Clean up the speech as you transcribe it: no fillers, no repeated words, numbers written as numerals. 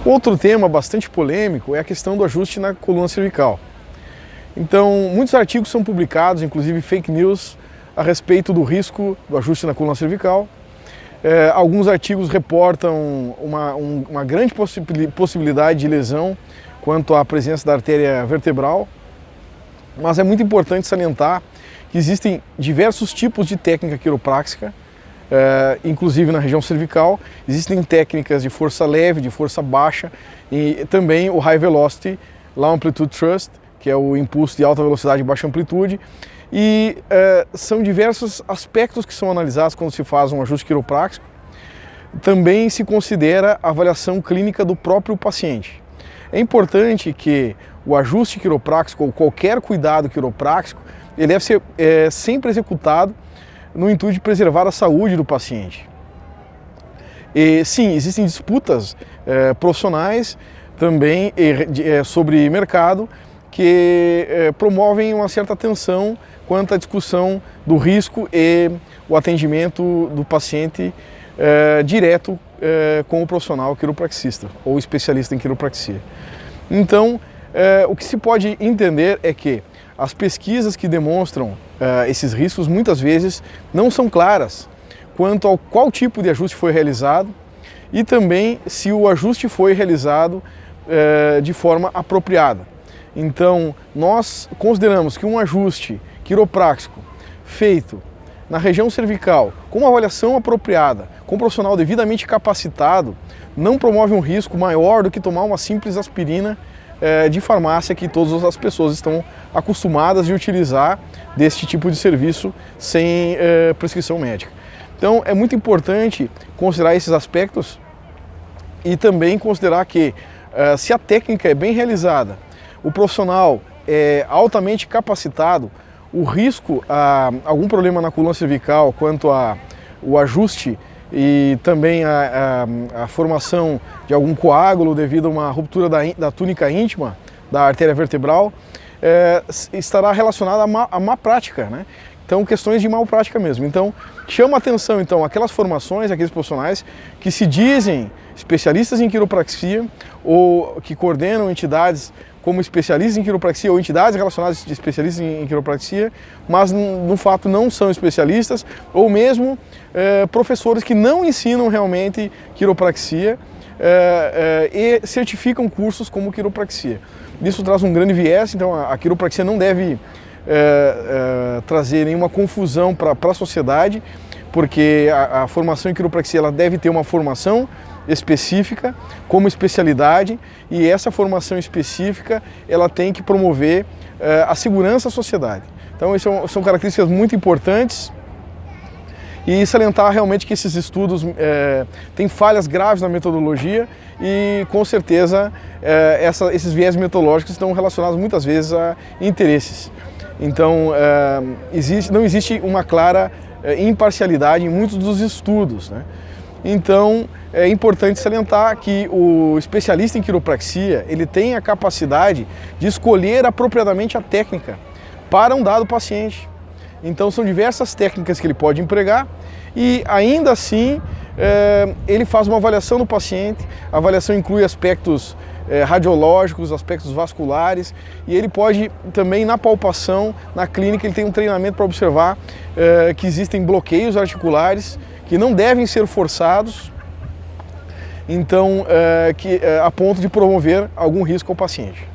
Outro tema bastante polêmico é a questão do ajuste na coluna cervical. Então, muitos artigos são publicados, inclusive fake news, a respeito do risco do ajuste na coluna cervical. Alguns artigos reportam uma grande possibilidade de lesão quanto à presença da artéria vertebral, mas é muito importante salientar que existem diversos tipos de técnica quiropráxica, inclusive na região cervical. Existem técnicas de força leve, de força baixa e também o High Velocity Low Amplitude Thrust, que é o impulso de alta velocidade e baixa amplitude. E são diversos aspectos que são analisados quando se faz um ajuste quiropráxico. Também se considera a avaliação clínica do próprio paciente. É importante que o ajuste quiropráxico ou qualquer cuidado quiropráxico ele deve ser sempre executado no intuito de preservar a saúde do paciente. E sim, existem disputas profissionais também sobre mercado que promovem uma certa tensão quanto à discussão do risco e o atendimento do paciente direto com o profissional quiropraxista ou especialista em quiropraxia. Então, o que se pode entender é que as pesquisas que demonstram esses riscos muitas vezes não são claras quanto ao qual tipo de ajuste foi realizado e também se o ajuste foi realizado de forma apropriada. Então, nós consideramos que um ajuste quiropráxico feito na região cervical com uma avaliação apropriada, com um profissional devidamente capacitado, não promove um risco maior do que tomar uma simples aspirina de farmácia que todas as pessoas estão acostumadas de utilizar deste tipo de serviço sem prescrição médica. Então é muito importante considerar esses aspectos e também considerar que se a técnica é bem realizada, o profissional é altamente capacitado, o risco a algum problema na coluna cervical quanto ao ajuste e também a formação de algum coágulo devido a uma ruptura da túnica íntima da artéria vertebral estará relacionada à má prática, né? Então, questões de mal prática mesmo. Então, chama atenção então aquelas formações, aqueles profissionais que se dizem especialistas em quiropraxia ou que coordenam entidades como especialistas em quiropraxia ou entidades relacionadas a especialistas em quiropraxia, mas no fato não são especialistas, ou mesmo professores que não ensinam realmente quiropraxia e certificam cursos como quiropraxia. Isso traz um grande viés, então a quiropraxia não deve trazer nenhuma confusão para a sociedade, porque a formação em quiropraxia ela deve ter uma formação específica, como especialidade, e essa formação específica ela tem que promover a segurança da sociedade. Então, isso são características muito importantes e salientar realmente que esses estudos têm falhas graves na metodologia e, com certeza, esses viés metodológicos estão relacionados muitas vezes a interesses. Então, não existe uma clara imparcialidade em muitos dos estudos, né? Então, é importante salientar que o especialista em quiropraxia, ele tem a capacidade de escolher apropriadamente a técnica para um dado paciente. Então, são diversas técnicas que ele pode empregar e, ainda assim, ele faz uma avaliação do paciente. A avaliação inclui aspectos radiológicos, aspectos vasculares, e ele pode também, na palpação, na clínica, ele tem um treinamento para observar que existem bloqueios articulares que não devem ser forçados, então, a ponto de promover algum risco ao paciente.